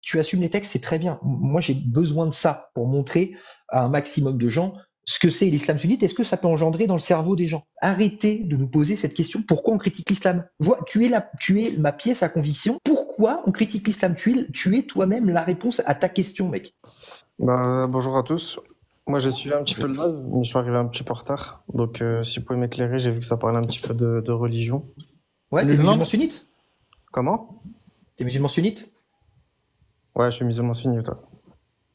tu assumes les textes, c'est très bien. Moi, j'ai besoin de ça pour montrer à un maximum de gens ce que c'est l'islam sunnite et ce que ça peut engendrer dans le cerveau des gens. Arrêtez de nous poser cette question. Pourquoi on critique l'islam? Tu es ma pièce à conviction. Pourquoi on critique l'islam? Tu es toi-même la réponse à ta question, mec. Bonjour à tous. Moi, j'ai suivi un petit peu le live, mais je suis arrivé un petit peu en retard. Donc, si vous pouvez m'éclairer, j'ai vu que ça parlait un petit peu de religion. Ouais, t'es musulman L'islam, sunnite? Comment? T'es musulman sunnite? Ouais, je suis musulman sunnite, toi.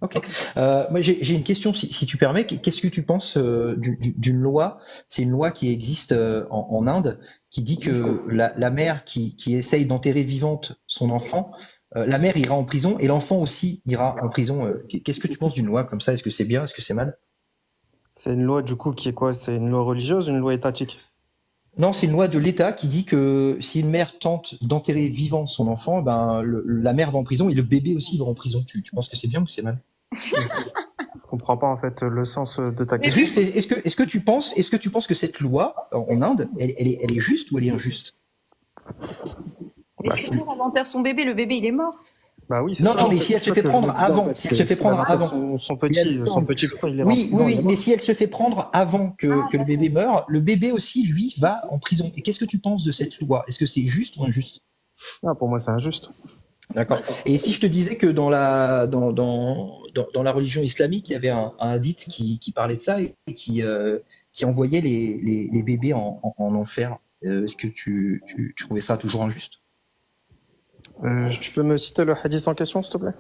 Ok. Moi, j'ai une question, si tu permets. Qu'est-ce que tu penses d'une loi? C'est une loi qui existe en Inde qui dit que la mère qui essaye d'enterrer vivante son enfant, la mère ira en prison et l'enfant aussi ira en prison. Qu'est-ce que tu penses d'une loi comme ça? Est-ce que c'est bien? Est-ce que c'est mal? C'est une loi, du coup, qui est quoi? C'est une loi religieuse ou une loi étatique? Non, c'est une loi de l'État qui dit que si une mère tente d'enterrer vivant son enfant, ben la mère va en prison et le bébé aussi va en prison. Tu penses que c'est bien ou c'est mal? Je comprends pas, en fait, le sens de ta Et question. juste, est-ce que tu penses que cette loi en Inde, elle est juste ou elle est injuste? Mais si elle enterre son bébé, le bébé il est mort. Bah oui, c'est Non, ça. non, en mais fait, si elle c'est se ça fait que je me prendre disais, en avant, fait. si elle se fait C'est la prendre mère de avant. son petit frère, il est Oui, en oui, prison, il oui, est mais mort. si elle se fait prendre avant que le bébé meure, le bébé aussi, lui, va en prison. Et qu'est-ce que tu penses de cette loi? Est-ce que c'est juste ou injuste? Ah, pour moi, c'est injuste. D'accord. Et si je te disais que dans la religion islamique, il y avait un hadith qui parlait de ça et qui envoyait les bébés en enfer, est-ce que tu trouvais ça toujours injuste? Tu peux me citer le hadith en question, s'il te plaît?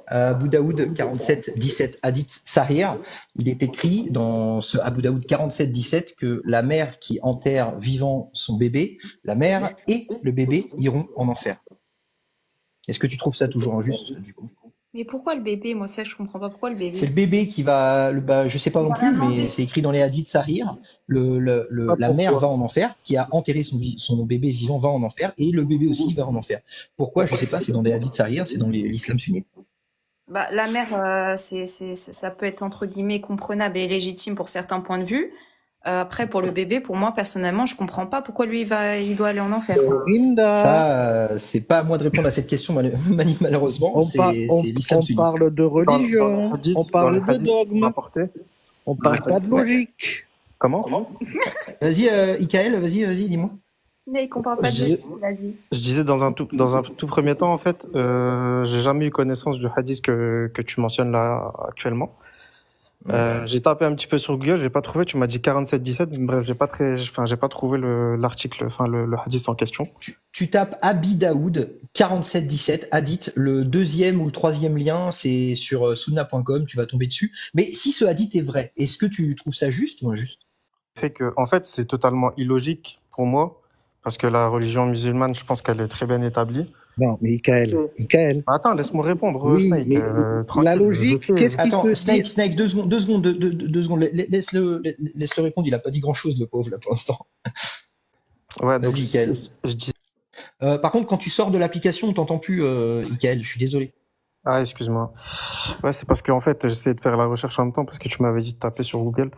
Abu Daoud 47-17, hadith Sahih, il est écrit dans ce Abu Daoud 47-17 que la mère qui enterre vivant son bébé, la mère et le bébé iront en enfer. Est-ce que tu trouves ça toujours injuste, du coup? Mais pourquoi le bébé? Moi, ça, je comprends pas pourquoi le C'est bébé. le bébé qui va, je sais pas Il non a plus, rien mais demandé. c'est écrit dans les hadiths Sahih. pas La mère pourquoi. va en enfer, qui a enterré son bébé vivant va en enfer, et le bébé aussi va en enfer. Pourquoi? Je sais pas, c'est dans des hadiths Sahih, c'est dans l'islam sunnite. Bah, la mère, ça peut être entre guillemets comprenable et légitime pour certains points de vue. Après, pour le bébé, pour moi, personnellement, je comprends pas pourquoi lui, il doit aller en enfer. Rinda, Ça, c'est pas à moi de répondre à cette question, malheureusement, c'est l'islam on sunnite. parle de Dans les religion, on hadiths, parle de qui sont dogme, rapportés. on parle pas de Ouais. logique. Comment? Vas-y, Ikaël, vas-y, dis-moi. Il comprend pas Je de disais, Dieu, il a dit. je disais dans un tout premier temps, en fait, j'ai jamais eu connaissance du hadith que tu mentionnes là actuellement. J'ai tapé un petit peu sur Google, j'ai pas trouvé, tu m'as dit 47-17, bref, j'ai pas trouvé l'article, le hadith en question. Tu tapes Abi Daoud 47-17, hadith, le deuxième ou le troisième lien, c'est sur sunna.com, tu vas tomber dessus. Mais si ce hadith est vrai, est-ce que tu trouves ça juste ou injuste? Fait que, en fait, c'est totalement illogique pour moi, parce que la religion musulmane, je pense qu'elle est très bien établie. Non, mais Michael, Attends, laisse-moi répondre, oui, Snake, mais tranquille, la logique, qu'est-ce qu'il Attends, peut dire? Snake, 2 secondes, 2 secondes, laisse-le répondre, il a pas dit grand-chose, le pauvre, là, pour l'instant. Ouais, donc, Vas-y, Ikaël. je dis, Par contre, quand tu sors de l'application, on t'entend plus, Ikaël, je suis désolé. ah, excuse-moi. Ouais, c'est parce qu'en fait, j'essayais de faire la recherche en même temps parce que tu m'avais dit de taper sur Google.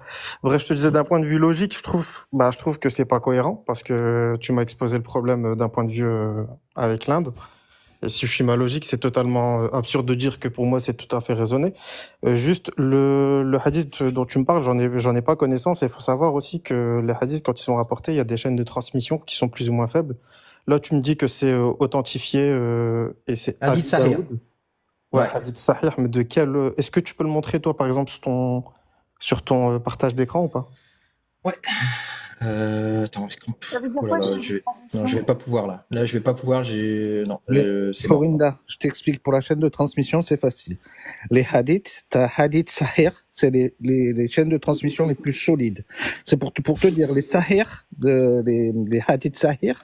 Bref, je te disais d'un point de vue logique, je trouve que c'est pas cohérent parce que tu m'as exposé le problème d'un point de vue avec l'Inde. Et si je suis ma logique, c'est totalement absurde de dire que pour moi, c'est tout à fait raisonné. Juste, le hadith dont tu me parles, j'en ai pas connaissance. Et il faut savoir aussi que les hadiths, quand ils sont rapportés, il y a des chaînes de transmission qui sont plus ou moins faibles. Là, tu me dis que c'est authentifié et c'est Hadith Abi Sahih. Daoud. Ouais, Ouais. hadith sahih, mais de quel... Est-ce que tu peux le montrer, toi, par exemple, sur ton partage d'écran ou pas? Ouais. Attends, Ça veut dire oh là quoi, là, chaîne de non, transition? je vais pas pouvoir là. Là, je vais pas pouvoir. Non, Mais c'est mort. Florinda, je t'explique, pour la chaîne de transmission, c'est facile. Les hadiths, t'as hadith sahih, c'est les chaînes de transmission les plus solides. C'est pour te dire, les sahih, les hadiths sahih,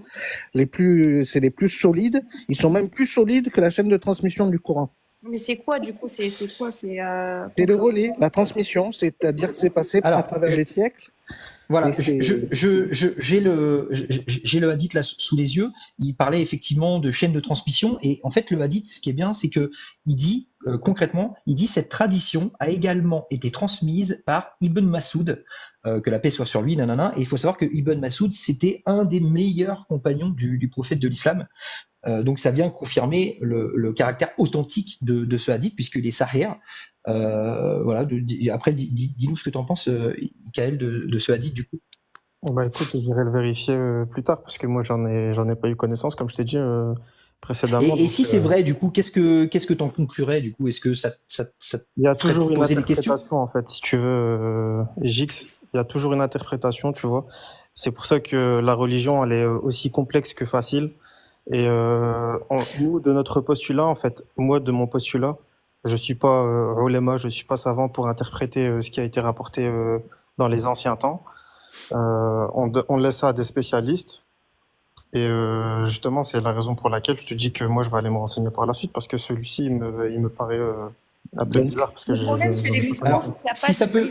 c'est les plus solides. Ils sont même plus solides que la chaîne de transmission du Coran. Mais c'est quoi, du coup? C'est quoi? C'est le relais, la transmission, c'est-à-dire que c'est passé à Alors, travers les siècles. voilà, Et c'est- j'ai le hadith là sous les yeux. Il parlait effectivement de chaîne de transmission et en fait le hadith, ce qui est bien, c'est que il dit concrètement, il dit cette tradition a également été transmise par Ibn Masoud, que la paix soit sur lui, nanana. Et il faut savoir que Ibn Masoud c'était un des meilleurs compagnons du prophète de l'islam. Donc ça vient confirmer le caractère authentique de ce hadith, puisqu'il est sahih. Voilà. Après, dis-nous ce que tu en penses, Ikaël, de ce hadith du coup. Bah écoute, j'irai le vérifier plus tard parce que moi j'en ai pas eu connaissance comme je t'ai dit précédemment. Et si c'est vrai, du coup, qu'est-ce que t'en conclurais du coup? Est-ce que ça Il y a ferait toujours une poser des questions? interprétation en fait, si tu veux, Jix, il y a toujours une interprétation, tu vois. C'est pour ça que la religion elle est aussi complexe que facile. Et nous, de notre postulat, en fait, moi, de mon postulat, je suis pas ulama, je suis pas savant pour interpréter ce qui a été rapporté dans les anciens temps. On laisse ça à des spécialistes. Et justement, c'est la raison pour laquelle je te dis que moi, je vais aller me renseigner par la suite, parce que celui-ci, il me paraît un peu Donc, bizarre. Parce que Le problème chez les musulmans, Alors, c'est qu'il n'y a si pas ça de peut,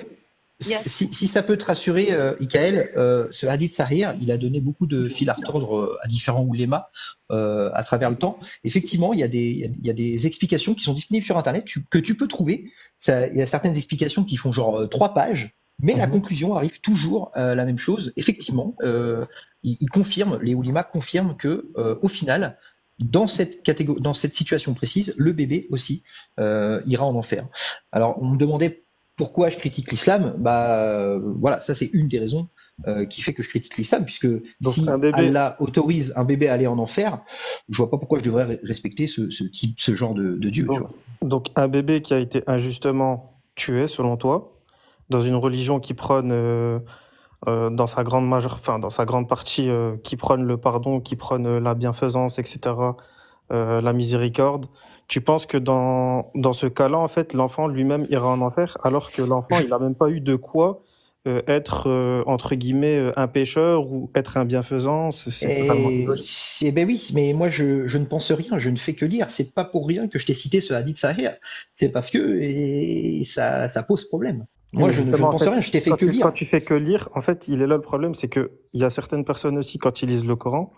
si ça peut te rassurer, Ikaël, ce hadith sahih, il a donné beaucoup de fil à retordre à différents oulémas à travers le temps. Effectivement, il y a des explications qui sont disponibles sur Internet que tu peux trouver. Il y a certaines explications qui font genre 3 pages, mais la conclusion arrive toujours à la même chose. Effectivement, il confirme, les oulémas confirment que au final, dans cette situation précise, le bébé aussi ira en enfer. Alors, on me demandait pourquoi je critique l'islam. Voilà, ça c'est une des raisons qui fait que je critique l'islam, puisque Donc, si un bébé, Allah autorise un bébé à aller en enfer, je vois pas pourquoi je devrais respecter ce genre de Dieu. Tu donc, vois. donc un bébé qui a été injustement tué, selon toi, dans une religion qui prône dans sa grande enfin dans sa grande partie, qui prône le pardon, qui prône la bienfaisance, etc., la miséricorde. Tu penses que dans ce cas-là, en fait, l'enfant lui-même ira en enfer, alors que l'enfant, il n'a même pas eu de quoi être, entre guillemets, un pécheur ou être un bienfaisant. C'est totalement illogique. Ben oui, mais moi je ne pense rien, je ne fais que lire. C'est pas pour rien que je t'ai cité ce hadith sahih. C'est parce que ça pose problème. Oui, Moi mais je ne justement, en pense fait, rien, je t'ai fait que quand lire. tu fais que lire, en fait, il est là le problème, c'est que il y a certaines personnes aussi, quand ils lisent le Coran,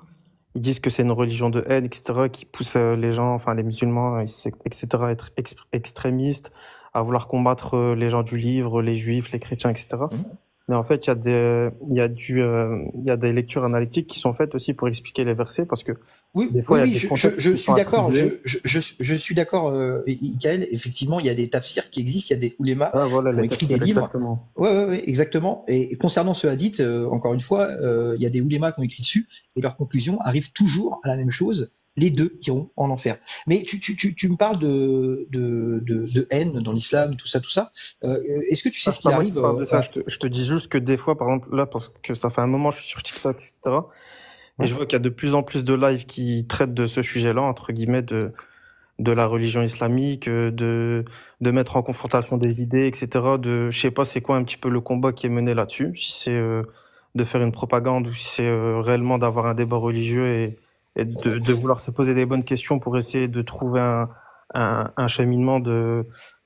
ils disent que c'est une religion de haine, etc., qui pousse les gens, enfin les musulmans, etc., à être extrémistes, à vouloir combattre les gens du livre, les juifs, les chrétiens, etc. Mhm. Mais en fait, il y a des lectures analytiques qui sont faites aussi pour expliquer les versets, parce que Oui, des fois, oui, il y a oui, des contextes je qui sont suis d'accord. attribués. Je suis d'accord, Ikaël. Effectivement, il y a des tafsirs qui existent, il y a des oulémas Ah, voilà, qui ont les écrit tafsirs, des livres. exactement. Ouais, exactement. Et concernant ce hadith, encore une fois, il y a des oulémas qui ont écrit dessus, et leur conclusion arrive toujours à la même chose. Les deux iront en enfer. Mais tu me parles de haine dans l'islam, tout ça, tout ça. Est-ce que tu sais Ah, ce c'est qu'il pas moi qui arrive te parle de ça, je te dis juste que des fois, par exemple, là, parce que ça fait un moment, je suis sur TikTok, etc. Et Ouais. je vois qu'il y a de plus en plus de lives qui traitent de ce sujet-là, entre guillemets, de la religion islamique, de mettre en confrontation des idées, etc. Je sais pas c'est quoi un petit peu le combat qui est mené là-dessus, si c'est de faire une propagande ou si c'est réellement d'avoir un débat religieux et de vouloir se poser des bonnes questions pour essayer de trouver un cheminement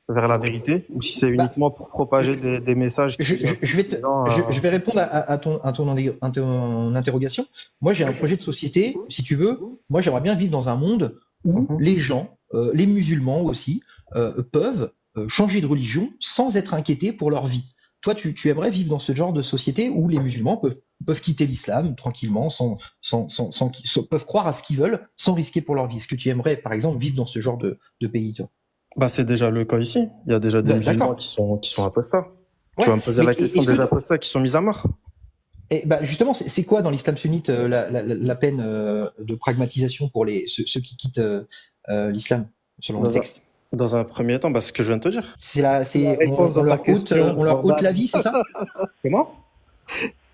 vers la vérité, ou si c'est Bah, uniquement pour propager des messages qui poussent les gens je vais répondre à ton interrogation. Moi, j'ai un projet de société, si tu veux. Moi, j'aimerais bien vivre dans un monde où Mhm. les gens, les musulmans aussi, peuvent changer de religion sans être inquiétés pour leur vie. Toi, tu aimerais vivre dans ce genre de société où les musulmans peuvent quitter l'islam tranquillement, peuvent croire à ce qu'ils veulent sans risquer pour leur vie. Est-ce que tu aimerais, par exemple, vivre dans ce genre de pays, toi? Bah, c'est déjà le cas ici. Il y a déjà des musulmans D'accord. qui sont apostats. Tu Ouais, vas me poser mais la question est-ce que des apostats qui sont mis à mort. justement, c'est quoi dans l'islam sunnite la peine de pragmatisation pour ceux qui quittent l'islam, selon le Dans un, texte? dans un premier temps, bah, c'est ce que je viens de te dire. la réponse dans ta question, On leur ôte Jordan. la vie, c'est ça? Comment?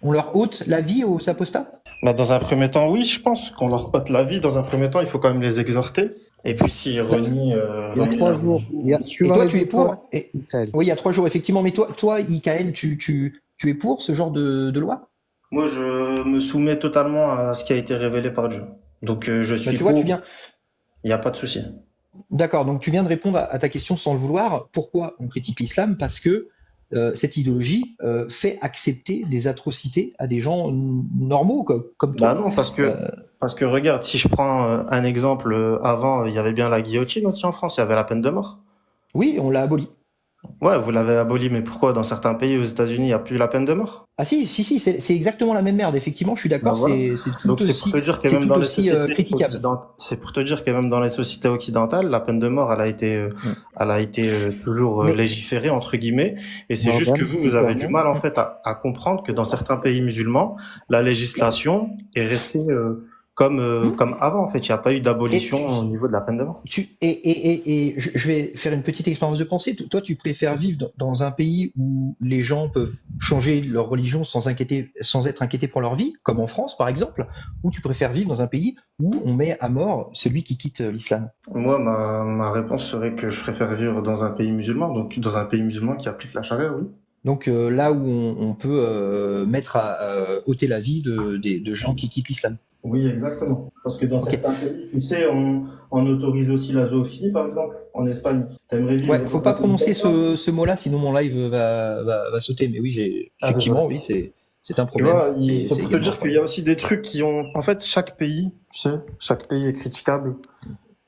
On leur ôte la vie aux apostats? Bah, dans un premier temps, oui, je pense qu'on leur ôte la vie. Dans un premier temps, il faut quand même les exhorter. Et puis, s'ils renient, Il y a 3 jours. Et Suivant toi, les tu es pour? efforts, Michael. Oui, il y a 3 jours, effectivement. Mais toi, Ikaël, tu es pour ce genre de loi? moi, je me soumets totalement à ce qui a été révélé par Dieu. Donc, je Bah, suis tu vois, pour. Il n'y a pas de souci. d'accord, donc tu viens de répondre à ta question sans le vouloir. Pourquoi on critique l'islam? Parce que cette idéologie fait accepter des atrocités à des gens normaux comme Bah toi. non, parce que regarde, si je prends un exemple, avant, il y avait bien la guillotine aussi en France, il y avait la peine de mort. Oui, on l'a aboli. Ouais, vous l'avez aboli, mais pourquoi? Dans certains pays, aux États-Unis, il n'y a plus la peine de mort? Ah si, c'est exactement la même merde. Effectivement, je suis Ben d'accord, voilà. c'est Donc tout aussi, c'est tout aussi critiquable. c'est pour te dire que même dans les sociétés occidentales, la peine de mort, Mm. elle a été toujours Mais légiférée entre guillemets. Et c'est juste que Morgan, vous, tu vous avez du permets? mal en fait à comprendre que dans certains pays musulmans, la législation est restée hmm, comme avant. En fait, il n'y a pas eu et d'abolition au niveau de la peine de mort. et je vais faire une petite expérience de pensée. Toi, tu préfères vivre dans un pays où les gens peuvent changer leur religion sans être inquiétés pour leur vie, comme en France par exemple, ou tu préfères vivre dans un pays où on met à mort celui qui quitte l'islam? Moi, ma réponse serait que je préfère vivre dans un pays musulman, donc dans un pays musulman qui applique la charia, oui. Donc là où on peut mettre à ôter la vie de gens qui quittent l'islam. Oui, exactement. Parce que dans Ok. certains pays, tu sais, on autorise aussi la zoophilie, par exemple, en Espagne. T'aimerais Ouais, vivre faut dans un pas pays prononcer comme ça? ce mot-là, sinon mon live va sauter. Mais oui, Ah, désolé. effectivement, oui, c'est un Tu problème. vois, c'est C'est pour te également un dire qu'il y problème. a aussi des trucs qui ont... En fait, chaque pays, tu sais, chaque pays est critiquable,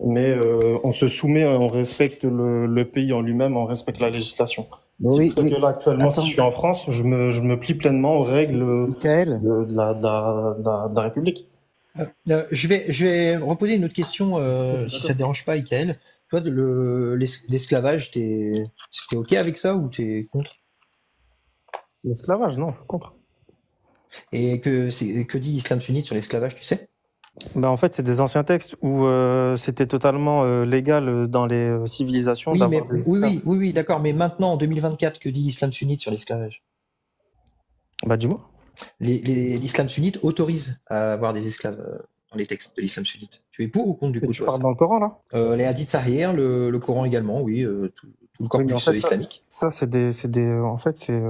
mais on se soumet, on respecte le pays en lui-même, on respecte la législation. C'est pour Oui, ça que oui. là, actuellement, si je Attends, suis en France, je me plie pleinement aux règles Michael, de la République. Je vais reposer une autre question, Je suis si ça d'accord. te dérange pas, Ikaël. Toi, l'esclavage, t'es OK avec ça ou t'es contre? L'esclavage, non, je suis contre. Et que dit l'islam sunnite sur l'esclavage, tu sais? Ben, en fait, c'est des anciens textes où c'était totalement légal dans les civilisations Oui, d'avoir mais des esclaves. oui, d'accord. Mais maintenant, en 2024, que dit l'islam sunnite sur l'esclavage? Bah, dis-moi. L'islam sunnite autorise à avoir des esclaves dans les textes de l'islam sunnite. Tu es pour ou contre du Et coup, tu toi, parles ça? dans le Coran, là? Les hadiths sahih, le Coran également, oui, tout le Oui, mais en corpus fait, islamique. c'est des, en fait, c'est,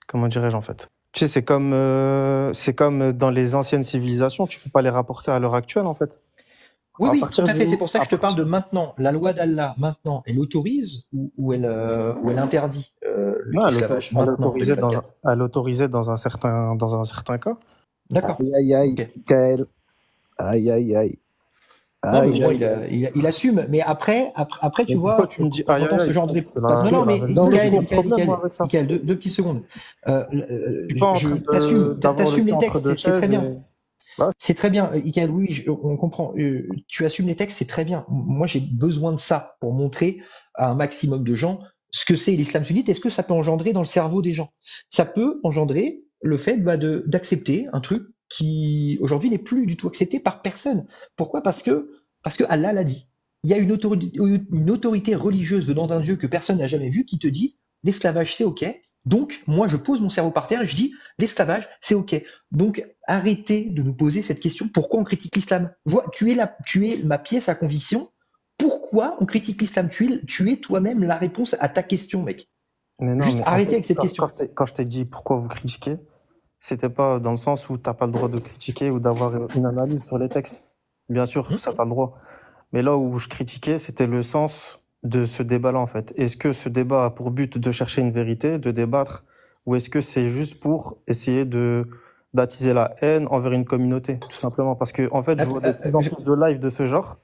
comment dirais-je, en fait? Tu sais, c'est comme dans les anciennes civilisations, tu peux pas les rapporter à l'heure actuelle, en fait. Oui, À oui, tout partir à fait. C'est du, pour ça que à je te parle partir, de maintenant. La loi d'Allah, maintenant, elle autorise ou elle interdit non, l'esclavage, maintenant, en 2024. elle autorisait dans un certain cas. D'accord. aïe, aïe, aïe, Ok. Michael, aïe, aïe, aïe, Non, mais au aïe, moins, aïe, aïe. il assume. Mais après, tu Mais pourquoi vois, tu me dis quand aïe j'entends aïe ce aïe? genre de réponse. Parce Non, que non, mais dans J'ai le, aucun problème, moi, avec ça. Michael, deux petites secondes. Je suis pas en train d'avoir le T'assumes cul les entre textes, deux c'est très chaises bien. et, voilà. C'est très bien, Michael, oui, on comprend. Tu assumes les textes, c'est très bien. Moi, j'ai besoin de ça pour montrer à un maximum de gens ce que c'est l'islam sunnite et ce que ça peut engendrer dans le cerveau des gens. Ça peut engendrer le fait d'accepter un truc qui aujourd'hui n'est plus du tout accepté par personne. Pourquoi? Parce que Allah l'a dit. Il y a une autorité religieuse venant d'un Dieu que personne n'a jamais vu qui te dit l'esclavage c'est ok. Donc moi je pose mon cerveau par terre et je dis l'esclavage c'est ok. Donc arrêtez de nous poser cette question pourquoi on critique l'islam. Tu es ma pièce à conviction. Pourquoi on critique l'islam? Tu es toi-même la réponse à ta question, mec. Mais non, Juste mais en arrêtez fait, avec cette question. quand je t'ai dit pourquoi vous critiquez, c'était pas dans le sens où t'as pas le droit de critiquer ou d'avoir une analyse sur les textes. Bien sûr, Hmm. ça t'as le droit. Mais là où je critiquais, c'était le sens de ce débat-là, en fait. Est-ce que ce débat a pour but de chercher une vérité, de débattre, ou est-ce que c'est juste pour essayer d'attiser la haine envers une communauté, tout simplement? Parce que, en fait, je vois de plus en plus de lives de ce genre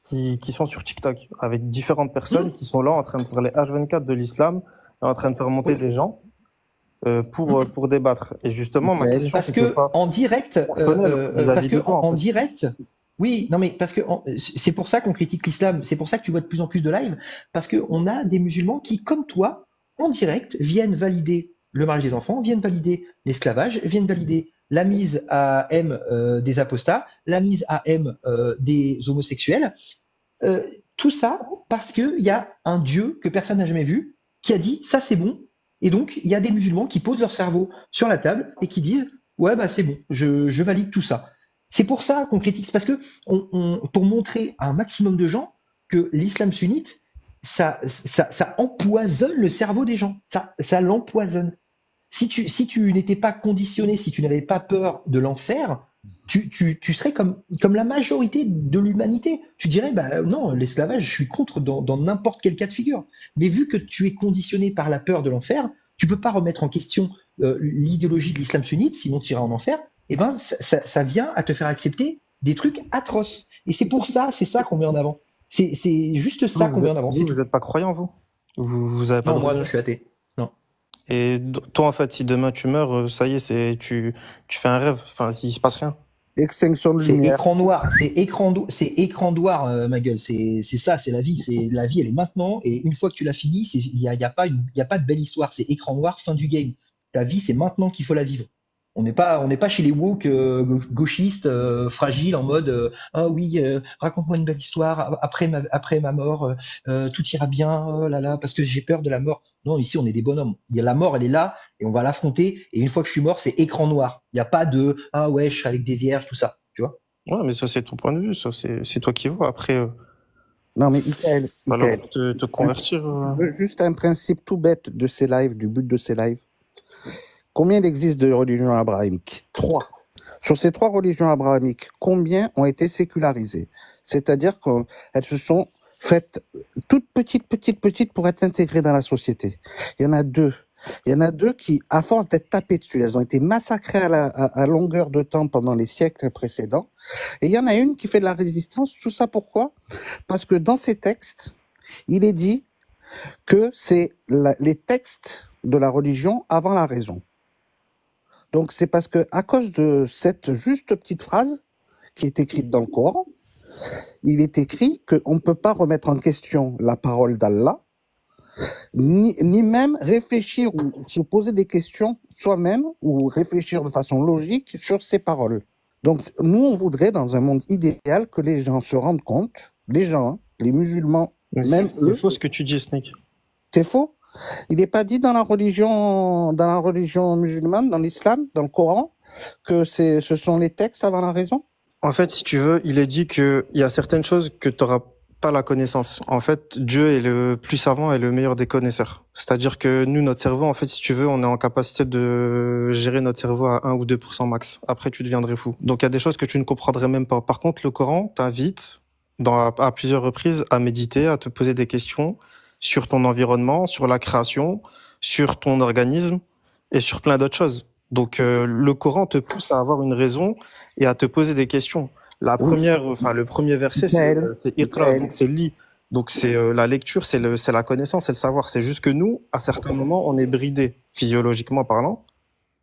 qui sont sur TikTok, avec différentes personnes qui sont là en train de parler H24 de l'islam, en train de faire monter Oui. des gens pour débattre. Et justement, ma Michael, question, Parce c'était que pas en direct, personnelle parce vis-à-vis que de toi, en en fait. direct, oui, non mais parce que c'est pour ça qu'on critique l'islam, c'est pour ça que tu vois de plus en plus de live, parce que on a des musulmans qui, comme toi, en direct, viennent valider le mariage des enfants, viennent valider l'esclavage, viennent valider la mise à M des apostats, la mise à M des homosexuels, euh, tout ça parce qu'il y a un Dieu que personne n'a jamais vu qui a dit ça c'est bon. Et donc il y a des musulmans qui posent leur cerveau sur la table et qui disent ouais bah c'est bon, je valide tout ça. C'est pour ça qu'on critique, c'est parce que pour montrer à un maximum de gens que l'islam sunnite ça empoisonne le cerveau des gens, ça l'empoisonne. Si tu n'étais pas conditionné, si tu n'avais pas peur de l'enfer, tu serais comme la majorité de l'humanité. Tu dirais, bah non, l'esclavage, je suis contre dans n'importe quel cas de figure. Mais vu que tu es conditionné par la peur de l'enfer, tu peux pas remettre en question l'idéologie de l'islam sunnite, sinon tu iras en enfer. Et ben, ça vient à te faire accepter des trucs atroces. Et c'est pour ça, c'est ça qu'on met en avant. C'est juste ça qu'on met en avant, c'est tout. Vous êtes pas croyant, vous? Vous avez pas de Non, moi, religion? je suis athée. Non. Et toi, en fait, si demain tu meurs, ça y est, tu fais un rêve. Enfin, il se passe rien. Extinction de C'est lumière. écran noir, c'est écran noir, ma gueule. C'est ça, c'est la vie. C'est la vie, elle est maintenant. Et une fois que tu l'as fini, il y a pas de belle histoire. C'est écran noir, fin du game. Ta vie, c'est maintenant qu'il faut la vivre. On n'est pas chez les woke gauchistes fragiles en mode ah oui, raconte-moi une belle histoire après ma mort, tout ira bien, oh là là, parce que j'ai peur de la mort. Non, ici on est des bonhommes. Il y a la mort, elle est là et on va l'affronter. Et une fois que je suis mort, c'est écran noir. Il n'y a pas de ah ouais, je serai avec des vierges, tout ça. Tu vois? Ouais, mais ça, c'est ton point de vue. Ça, c'est toi qui vois. Après, Non, mais Ikaël, alors, Ikaël, te convertir. juste un principe tout bête de ces lives, du but de ces lives. Combien il existe de religions abrahamiques? 3. Sur ces 3 religions abrahamiques, combien ont été sécularisées? C'est-à-dire qu'elles se sont faites toutes petites pour être intégrées dans la société. Il y en a 2. Il y en a 2 qui, à force d'être tapées dessus, elles ont été massacrées à longueur de temps pendant les siècles précédents. Et il y en a une qui fait de la résistance. Tout ça pourquoi? Parce que dans ces textes, il est dit que c'est les textes de la religion avant la raison. Donc c'est parce que à cause de cette juste petite phrase qui est écrite dans le Coran, il est écrit qu'on ne peut pas remettre en question la parole d'Allah, ni même réfléchir ou se poser des questions soi-même ou réfléchir de façon logique sur ces paroles. Donc nous, on voudrait, dans un monde idéal, que les gens se rendent compte, les gens, hein, les musulmans, même C'est eux, faux ce que tu dis, Snake. c'est faux. Il n'est pas dit dans la religion musulmane, dans l'islam, dans le Coran, que ce sont les textes avant la raison? En fait, si tu veux, il est dit qu'il y a certaines choses que tu n'auras pas la connaissance. En fait, Dieu est le plus savant et le meilleur des connaisseurs. C'est-à-dire que nous, notre cerveau, en fait, si tu veux, on est en capacité de gérer notre cerveau à 1 ou 2% max. Après, tu deviendrais fou. Donc, il y a des choses que tu ne comprendrais même pas. Par contre, le Coran t'invite à plusieurs reprises à méditer, à te poser des questions sur ton environnement, sur la création, sur ton organisme et sur plein d'autres choses. Donc, le Coran te pousse à avoir une raison et à te poser des questions. Le premier verset, c'est Iqra, donc c'est lit. Donc c'est la lecture, c'est la connaissance, c'est le savoir. C'est juste que nous, à certains moments, on est bridé physiologiquement parlant,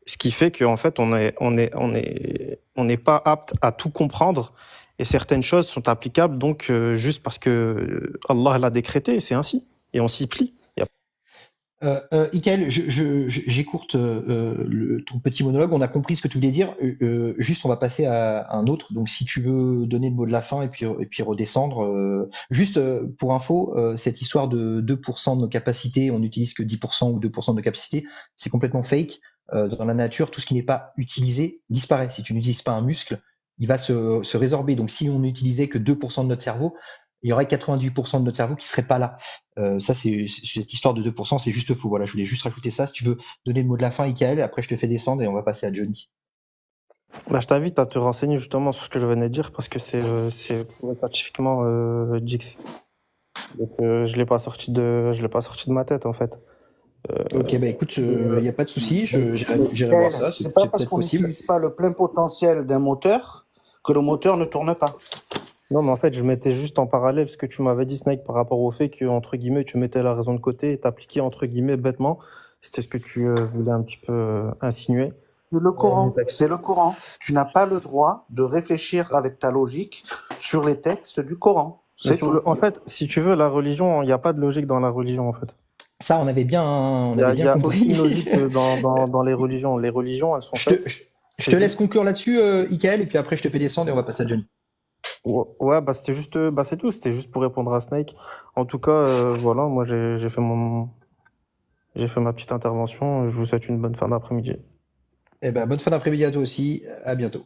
ce qui fait qu'en fait, on n'est pas apte à tout comprendre et certaines choses sont applicables donc juste parce que Allah l'a décrété et c'est ainsi et on s'y plie. Ikaël, j'écourte ton petit monologue. On a compris ce que tu voulais dire. Juste, on va passer à un autre. Donc, si tu veux donner le mot de la fin et puis redescendre. Juste pour info, cette histoire de 2% de nos capacités, on n'utilise que 10% ou 2% de nos capacités, c'est complètement fake. Dans la nature, tout ce qui n'est pas utilisé disparaît. Si tu n'utilises pas un muscle, il va se résorber. Donc, si on n'utilisait que 2% de notre cerveau, il y aurait 98% de notre cerveau qui serait pas là. Ça, cette histoire de 2%, c'est juste faux. Voilà, je voulais juste rajouter ça. Si tu veux donner le mot de la fin, Ikaël, après je te fais descendre et on va passer à Johnny. Bah, je t'invite à te renseigner justement sur ce que je venais de dire parce que c'est scientifiquement Jix. Donc je l'ai pas sorti de ma tête en fait. Ok, bah écoute, il n'y a pas de souci. J'irai voir ça. C'est C'est pas parce peut-être qu'on possible. n'utilise pas le plein potentiel d'un moteur que le moteur ne tourne pas. Non, mais en fait, je mettais juste en parallèle ce que tu m'avais dit, Snake, par rapport au fait que, entre guillemets, tu mettais la raison de côté et t'appliquais, entre guillemets, bêtement. C'était ce que tu voulais un petit peu insinuer. Le Coran, Les textes. c'est le Coran. Tu n'as pas le droit de réfléchir avec ta logique sur les textes du Coran. Mais C'est tout. en fait, si tu veux, la religion, il n'y a pas de logique dans la religion, en fait. Ça, on avait bien Il y a compris. aucune logique dans les religions. Les religions, elles sont faites. Je te laisse conclure là-dessus, Ikaël, et puis après je te fais descendre et on va passer à Johnny. Ouais, bah c'était juste, bah c'est tout. C'était juste pour répondre à Snake. En tout cas, voilà, moi j'ai fait ma petite intervention. Je vous souhaite une bonne fin d'après-midi. Eh ben, bonne fin d'après-midi à toi aussi. À bientôt.